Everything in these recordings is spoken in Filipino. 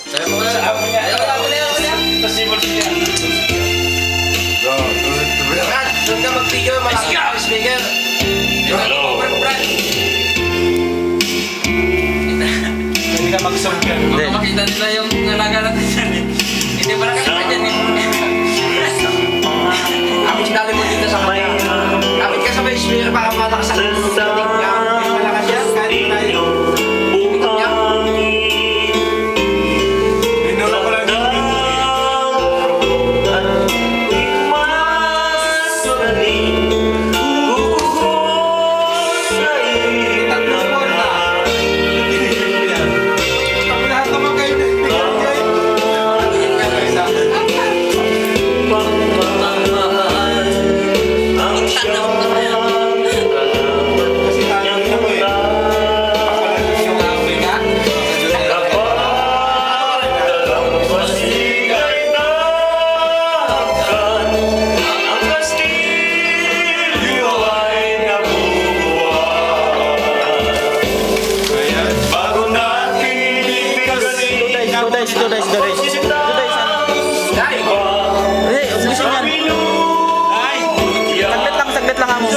Sabi mo na. Ayaw. Possible siya. Go. Doon ka mag-figure. Malaki ka speaker. Hello. Hindi ka mag-song yan. Baka makita nila yung alaga natin dyan eh. Hindi ba nakita dyan eh? Tapos dali mo dito sa kanya. Kapit ka sa may speaker para malakas ang dating niya. May malakas yan. Kahit mo na yun. Ikot niya. Pinula ko lang yung saglit lang amo.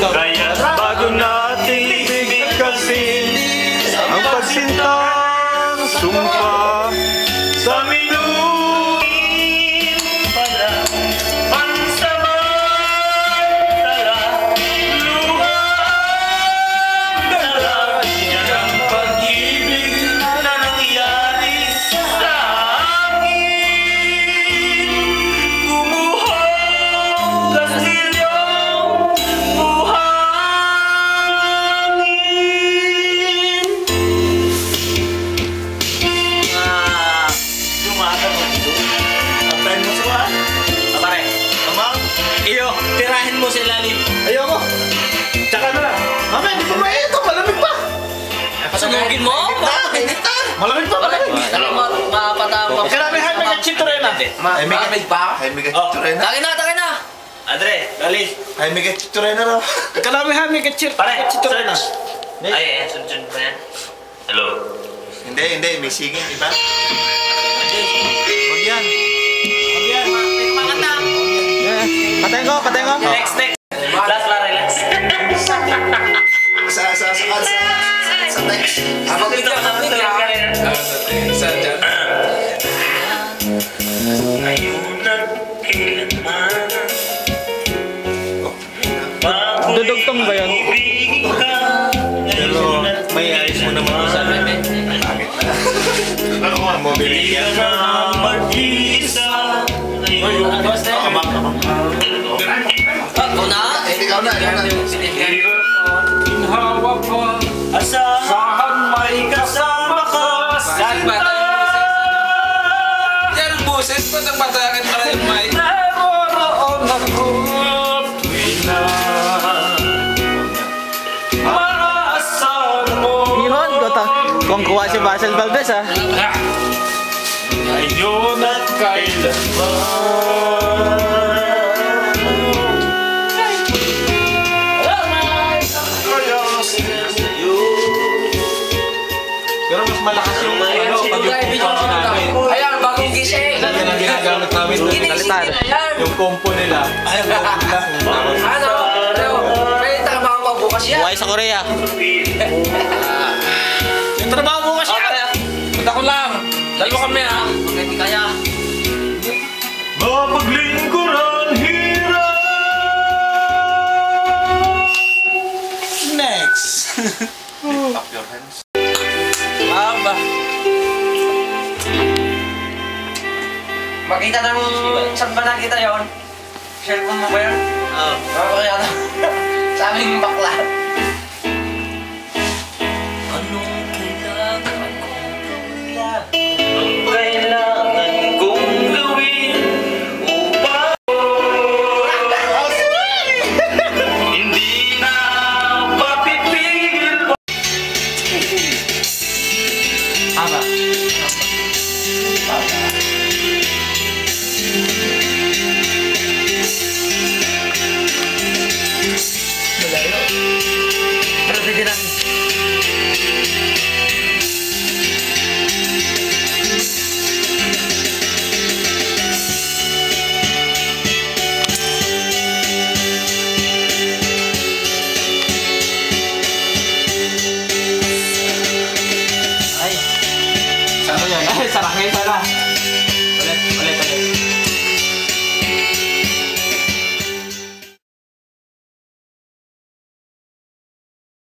Kaya't bago nating bigkasin ang pagsintang sumpa sa minuin pala pansamantala luhang dala ng pag-ibig na nangyari sa akin gumuhong kastilyo Tirahin mo si Lalim. ayoko. Tsaka na lang. Mama, hindi pa ito. Malamig pa. Pasunugin mo? Malamig pa. Alam mo, mapatama. Kailangan may kachiturena. Malamig pa? Ay, may kachiturena. Takin na! Andre, Lali. Ay, may kachiturena raw. Kailangan may kachiturena. Ay, sunod pa yan. Hello? Hindi. May singing, di ba? Huwag yan. May kumakanta. Patayin ko. Next. Last pa, relax. Sa text. Habang ito ka namin sa dyan. Ayun at kailanman Dudugtong ba yun? Pero may ayos mo naman sa ano mo, mobili yan na mag-isa. Ayun, kamang. Ikaw na? Ikaw na. Inhawa pa, asahan may kasama ka. Yan, boses ko ng matakin para yung mic. Naroon ako tuwing na maasahan mo. Iron ko ta. Kung kuha si Basil Valdez ha. Ngayon at kailanman. Pero mas malakas yung pag-yung namin. Ayan, bagong gising. Yan ang ginagamit namin doon. Kalitar. Yung compo nila. Ay, ang compo nila. Ano? May trabaho pa bukas yan. Buhay sa Korea. Yung trabaho bukas yan. Punta ko lang. Dalawa kami ha. Hindi kaya. Mapaglingkuran hirap. Next. Lift up your hands. Aba. Makita ng saan ba nakita yun? Cellphone mo ba yun? Oo. Kaya na. Sa aming bakla. Anong kailangan kong gawin upang hindi na mapipigil? Aba. Malayo. Pero pwede lang. Ay. Saan yan? Ay, sarangay pala.